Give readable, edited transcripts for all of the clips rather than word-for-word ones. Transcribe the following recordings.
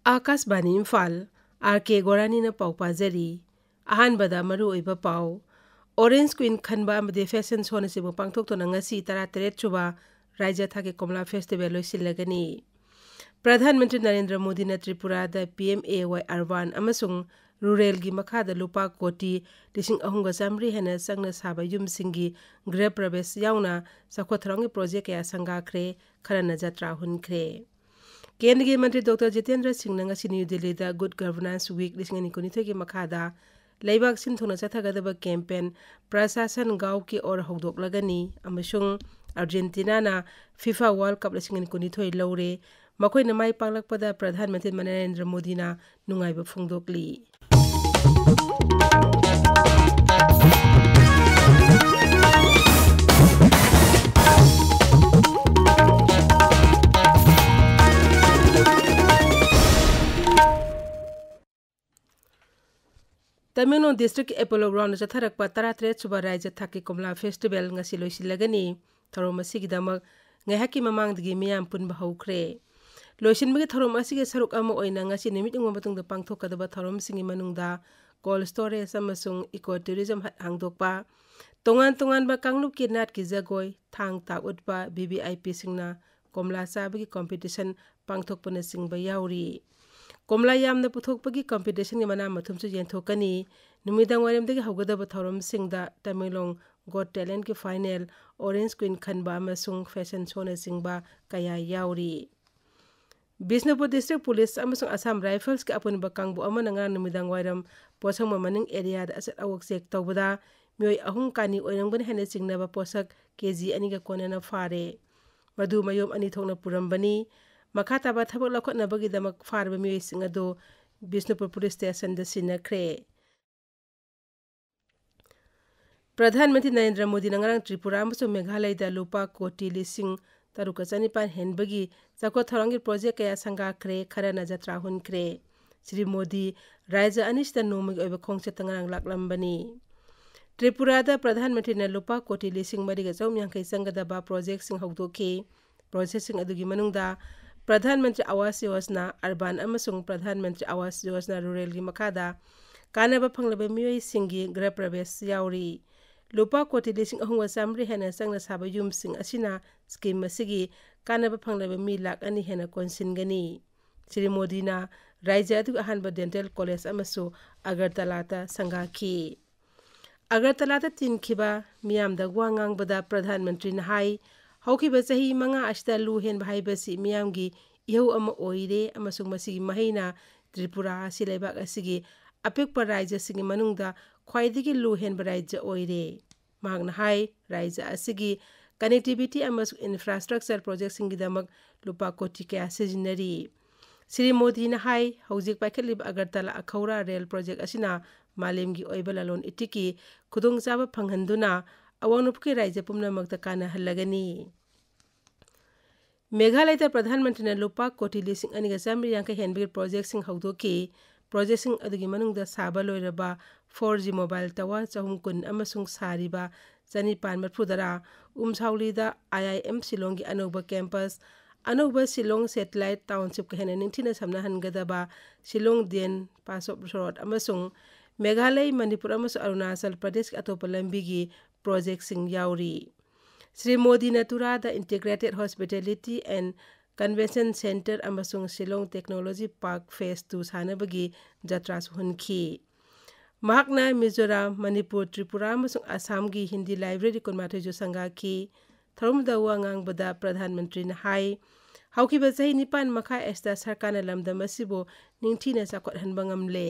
Akashvani Imphal R K. गोरानी न पाउ पाजरी अहानबदा मरु ओइबा पाउ ऑरेंज क्वीन खनबा अमदे फैशन शो न सिबो पांगथोक्तोना ngasi 13 सुबा राज्य थाके कमला फेस्टिवल लोइसिल्लगनी प्रधानमंत्री नरेंद्र मोदी न त्रिपुरा द PMAY अर्बान अमसुंग रूरल गी मखादा लुपा कोटी 3,300 हेना संगना साबा युमसिंगी गृह प्रवेश याउना सखोथरंगी प्रोजेक्ट या संगाख्रे खरना जत्रा हुनख्रे केंद्रीय मंत्री डॉक्टर जितेंद्र सिंह ने New Delhi the good governance week 2019 की मखादा लेबाक सिंथुना चथगदब कैंपेन प्रशासन गांव की ओर हौदोकलगनी अमसुंग अर्जेंटीना ना फीफा वर्ल्ड कप 2019 लौरे मखोई न माई पाकलकपदा प्रधानमंत्री नरेंद्र मोदी ना नुंगाइब फोंदोकली तमिलनाडु डिस्ट्रिक्ट एपोलो ग्राउंड चथरक 13 सुबा राज्य थाकी कमला festival ngasi loisilagani thorom asigidamag ngahaki mamangdagi miyam punba haukhre loisinbagi thorom asigi saruk ama oina ngasi nimit ngom batungda pangthokadaba thorom singi manungda cold storage amasung ecotourism hangdokpa tongan ba kanglup ki nat ki jagoi thang ta utpa BBIP singna komla sabagi competition pangthokpana singba yauri Komla yamna puthokpagi competition gi mana mathumsu yenthokani numidang waramdagi hawgadaba thorom singda Tamilong Got Talent ki final Orange Queen khanba amasung fashion show na singba kaya yauri Bisnupur District Police amasung Assam Rifles ki apunba kangbu amana nga numidang waram posang mamaning area da asat awak sek tawbada mioi ahung kani oinangban hena singnaba posak kg ani ga konana fare madu mayom ani thongna purambani Makata ba thabak lakot na bagi damak farba mioi singado Bisnupur Police Station da sinakre प्रधानमंत्री नरेंद्र मोदी नंगरांग त्रिपुरा अमसुंग मेघालय दा लुपा कोटी लिसिंग तरुका चनिपान हेनबगी चकोथरंगी project कया संगाख्रे खरना जत्रा हुनख्रे श्री मोदी राज्य अनिष्ट नोमगी ओइबा खोंगसे तंगरांग लाकलंबनी त्रिपुरा दा प्रधानमंत्री न लुपा कोटी लिसिंग मरिगा चौमयांखै संगदबा प्रोजेक्ट सिंग हौदोखि प्रोजेक्ट सिंग अदुगी मनुंगदा प्रधानमंत्री आवास योजना अर्बान अमसुंग प्रधानमंत्री आवास योजना रूरल की मखादा कानबा फंगलबा मियोई सिंगी गृह प्रवेश याउरी लुपा कोटी 3,300 हेना संगना साबा युम सिंग असिना स्कीम असिगी कानबा फंगलबा मी लाख अनि हेना कोनसिनगनी श्री मोदी ना राज्य अदु अहानबा डेंटल कॉलेज अमसु अगरतलाता संगाखी अगरतलाता तिनखिबा मियामदा वांगांगबदा प्रधानमंत्री ना हाई हौखिबा चाही मंगा अष्टा लु हेन भाईबसी मियामगी इहौ अमा ओइरे अमसुंग मसिगी महिना त्रिपुरा सिलेबाक असिगी अपिकपा राज्य सिंगी मनुंगदा ख्वाइदिगी लु हेन राज्य ओइरे मागना हाई राज्य असिगी कनेक्टिविटी अमसुंग इंफ्रास्ट्रक्चर प्रोजेक्ट सिंगी दमक लुपा कोटी के सिजनरी श्री मोदी ना हाई हौजिक पाइखलिब अगरतला अखौरा रेल प्रोजेक्ट असिना मालेमगी ओइबा ललोन इटिकी खुदोंग चाबा फंगहंदुना अवानुपकी राज्य पुमनमक्ता काना हल्लगनी मेघालय दा प्रधानमंत्री ने लुपा कोटी 2,900 हेनबी प्रोजेक्ट सिंग हौदोकी प्रोजेक्ट सिंग अदुगी मनुंगदा साबा लोइरबा 4G मोबाइल टावर चहुम कुन अमसुंग सारिबा चनिपान मरफुदरा उमसाउलीदा IIM शिलोंगी अनोबा कैंपस अनोबा शिलोंग सैटेलाइट टाउनशिप का हेना निंथिना समना हनगदबा Shillong Diengpasoh road अमसुंग मेघालय मणिपुर अमसुंग अरुणाचल प्रदेश के अतोपा लंबीगी प्रोजेक्ट सिंग याउरी श्री मोदी नतुरा the integrated hospitality and convention centre अमसुंग शिलोंग टेक्नोलॉजी पार्क फेज 2 सानबगी जत्रास हुनखी महाकना मिजोराम मणिपुर त्रिपुरा अमसुंग असम की हिंदी लाइब्रेरी कुनमाथे जो संगाखी थरोमदा वांगांगबदा प्रधानमंत्री न हाई हौखिबा चाही निपान मखा एस्ता सरकारना लमदम असिबो निंथिना चाखोथहनबा ngamle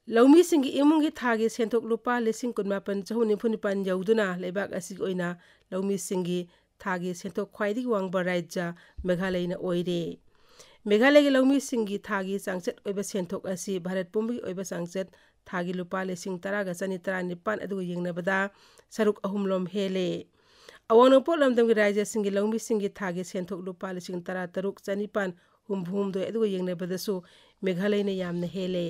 लौमी सिंगी इमुंगी थागी सेंथोक लुपा 19,995 यौदुना लेबाक असिग ओइना लौमी सिंगी थागी सेंथोक ख्वाइदी वांगबा राज्य मेघालय न ओइरे मेघालय की लौमी सिंगी थागी चांगचत ओइबा सेंथोक असि भारत पुंबगी ओइबा चांगचत थागी लुपा 10,995 अदुग यंगनबदा सरुक अहुमलोम हेले अवानोपो लमदमगी राज्य सिंगी लौमी सिंगी थागी सेंथोक लुपा 13,995 हुमभुमदो अदुग यंगनबदसु मेघालय न यामना हेले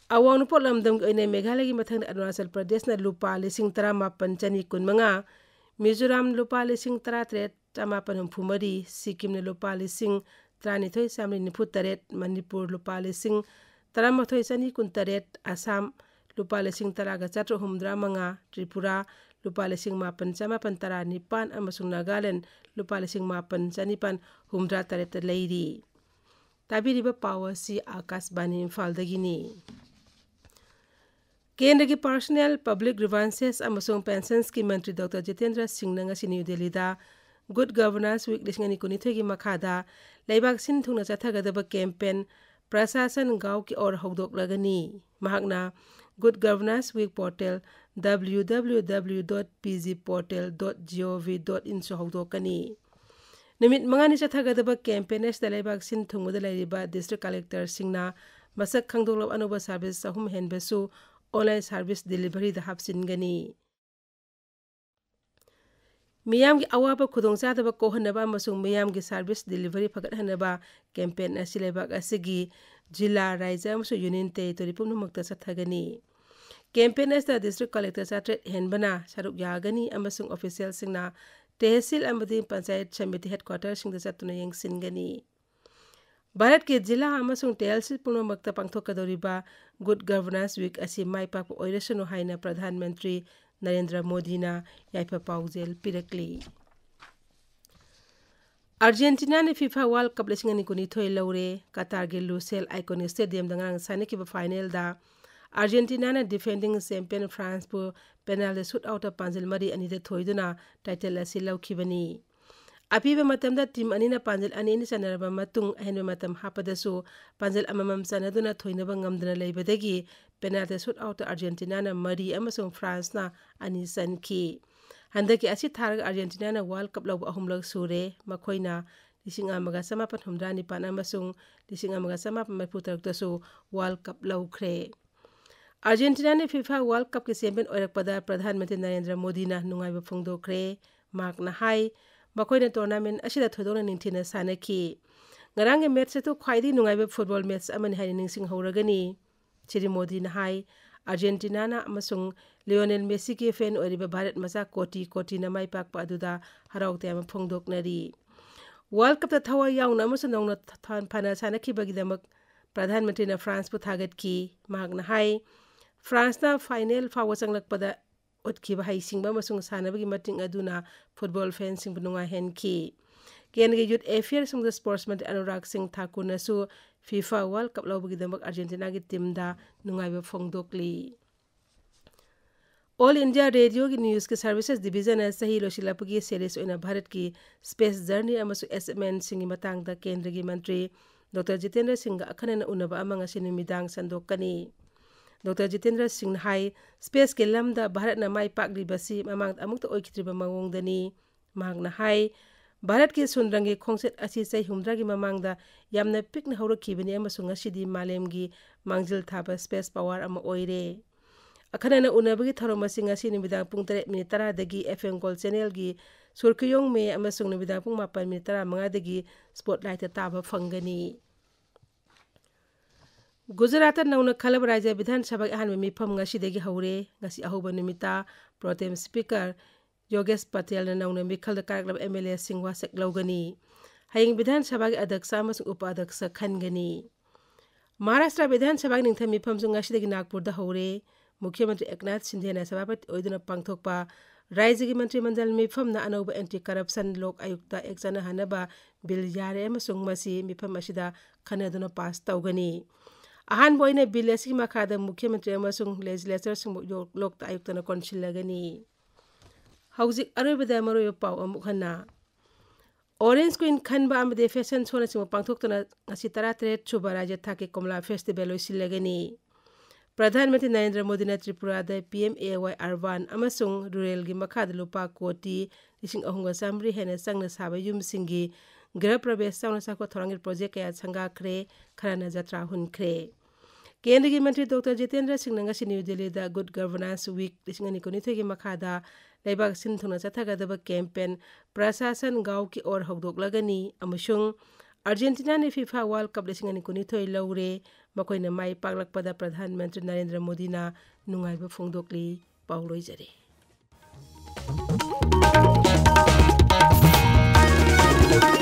अवानुपो लमदम मेघालय की मथंग अरुणाचल प्रदेश न लुपा 13,995 मिजोराम लुपा लिसिंग 13,940 सिक्किम ने लुपा लिसिंग 13,994 मणिपुर लुपा लिसिंग 13,918 असम लुपा लिसिंग 10,405 त्रिपुरा लुपा लिसिंग 8,919 अमसुंग नागालैंड लुपा लिसिंग 8,958 लेरी ताबिरिबा पावर सी आकाशवाणी इम्फालदगिनी केंद्र की पर्सनल पब्लिक ग्रीवांसेस अमसुंग पेंशन्स की मंत्री डॉक्टर जितेंद्र सिंह ने New Delhi good governance week 2019 की मखादा लेबाक सिन थुंगना चथगदब कैंपेन प्रशासन गांव की ओर हौदोकलगनी महागना good governance week portal www.pgportal.gov.in से हौदोकनी निमित मंगानी चथगदब कैंपेन एस लेबाक सिन थुंगद लेरिबा डिस्ट्रिक्ट कलेक्टर सिंहना मसक खंगदोलब अनोबा सर्विस सहूम हेनबसु ऑनलाइन सर्विस डिलीवरी द हापसिनगनी मियाम की अवाब खुदोंचादब कोहनबा अमसुंग मियाम की सर्विस डिलीवरी फगतहनबा कैंपेन असि लेबाक असगी जिला राज्य अमसु यूनियन टेरिटोरी पुनमुक्त चथगनी कैंपेन अस डिस्ट्रिक्ट कलेक्टर चाट्रेट हेनबना सरुक यागनी अमसुंग ऑफिशियल सिंगना तहसील अमदी पंचायत समिति हेडक्वार्टर सिंग चतुना यंगसिनगनी भारत के जिला अमसुंग तहसील पुनमुक्त पांगथोकदोरिबा गुड गवर्नेंस वीक असि माइपाक ओइरसनो हाइना प्रधानमंत्री नरेंद्र मोदी ना याइफा पाउजेल पिरकली अर्जेंटीना ने फीफा वर्ल्ड कप 2019 लौरे कतार के लुसेल आइकोनिक स्टेडियम दंगांग सानेकिबा फाइनल दा अर्जेंटीना ने डिफेंडिंग चैंपियन फ्रांस पु पेनाल्टी शूट आउट पांजल मरी अनिदे थोइदुना टाइटल असि लौखिबनी अपीबा मतमदा टीम अनिना पांजल अनिनि चनरबा मतुंग अहेनबा मतम हापदसु पांजल अममम चनदुना थोइनबा ngamdana लेबदगी पेनाल्टी शूट आउट अर्जेंटीना ना मरी अमसुंग फ्रांस ना अनि सनखी हंदकी असि थारग अर्जेंटीना ना वर्ल्ड कप लौब अहुमलक सुरे मखोइना 1959 अमसुंग 1963 वर्ल्ड कप लौख्रे अर्जेंटीना ने फीफा वर्ल्ड कप के चैंपियन ओरकपदा प्रधानमंत्री नरेंद्र मोदी ना नुंगाइबा फोंदोख्रे मार्कना हाई मखोइना टूर्नामेंट असिदा थोदोना निंथिना सानखी ngaraang मैच तो ख्वाइदी नुंगाइबा फुटबॉल मैच अमनि हाइ निंगसिंग हौरगनी श्री मोदी ना हाई अर्जेंटीना ना अमसुंग लियोनेल मेसी के फैन ओरिबा भारत मचा कोटी कोटी ना माइ पाक पादुदा हराउते अम फोंदोकनरी वर्ल्ड कप थवा याउना अमसुंग नौना फना सानखिबगिदमक प्रधानमंत्री ना फ्रांस पु थागत की मागना हाई फ्रांस ना फाइनल फाव चंगलकपदा उत्खिबा हाइसिंगबा अमसुंग सानबगी मटिंग अदुना फुटबॉल फैंसिंग बुनुंगा हेनकी केंद्र यूथ अफेयर संग स्पोर्ट्स मंत्री अनुराग सिंह ठाकुर नसु फीफा वर्ल्ड कप लौबगिदमक अर्जेंटीना की टीम दा नुंगाइबा फोंदोकली ऑल इंडिया रेडियो की न्यूज़ के सर्विसेज डिवीजन सही लोशिलापगी सीरीज ओइना भारत की स्पेस जर्नी अमसु एसएमएन सिंह मतंग दा केंद्र की मंत्री डॉक्टर जितेंद्र सिंह अखनन उनबा अमंग सिनि मिदांग संदोकनी डॉक्टर जितेंद्र सिंह हाई स्पेस के लमदा भारत ना माइ पाकलिबसी ममांग अमुक्त ओइखित्रिबा मवोंगदनी मांगना हाई भारत के सुनरंगी खोंसेट असी चै हुमद्रा की ममांगदा यामना पिकना हौरखिबनी अमसुंग ngasiदी मालेमगी मांगजिल थाबा स्पेस पावर अमा ओइरे अखनना उनबगी थरोमसिंग ngasi निमिदांग पुंग 3:10 दगी एफएम गोल्ड चैनल की सुरखियोंग में अमसुंग निमिदांग पुंग 8:35 दगी स्पॉटलाइट ताबा फंगनी गुजरात नौना खलब राज्य विधानसभा अहानबा मिफम ngasiदगी हौरे ngasi अहोबा निमिता प्रोटेम स्पीकर योगेश पटेल ने नौना मिखल कारकलब एमएलए सिंह वासक लौगनी हयिंग विधानसभा के अध्यक्ष अमसुंग उपाध्यक्ष खनगनी महाराष्ट्र विधानसभा की निंगथम मिफम जो ngasiदगी नागपुर दा हौरे मुख्यमंत्री एकनाथ शिंदे ने सभापति ओइदुना पांगथोकपा राज्य की मंत्रिमंडल मिफम ना अनौबा एंटी करप्शन लोक आयुक्त एकजना हनबा बिल यारे अमसुंग मसी मिफम असिदा खनदुना पास तौगनी अहान बोइने बिल असि मखादा मुख्यमंत्री अमसुंग लेजिस्लेचर सिंह लोक आयुक्तना कोनसिलगनी हौजिक अरोबदा मरोय पाव अमुक हन्ना ऑरेंज क्वीन खनबा अमदे फैशन शो नसिंग पांगथोकतना ngasi 13 सुबा राज्य थाके कमला फेस्टिवल लोइसिलगनी प्रधानमंत्री नरेंद्र मोदी ने त्रिपुरा दा PMAY अर्बान अमसुंग रूरल की मखादा लुपा कोटी 3,300 हेने संगना साबा युमसिंगी गृह प्रवेश चाउना साको थोरंगिर प्रोजेक्ट कया संगाख्रे खराना जत्रा हुनख्रे केंद्र की मंत्री doctor Jitendra Singh ngasi new Delhi दा गुड गवर्नेंस वीक 2019 की मखादा लेबाक सिन थुना चथगदब कैंपेन प्रशासन गांव की ओर हौदोकलगनी अमसुंग अर्जेंटीना ने फीफा वर्ल्ड कप 2019 लौरे मखोइना माइ पाकलकपदा प्रधानमंत्री नरेंद्र मोदी ना नुंगाइबा फोंदोकली पाउलोइजरे। ꯄꯥꯡꯊꯣꯛꯈꯤ꯫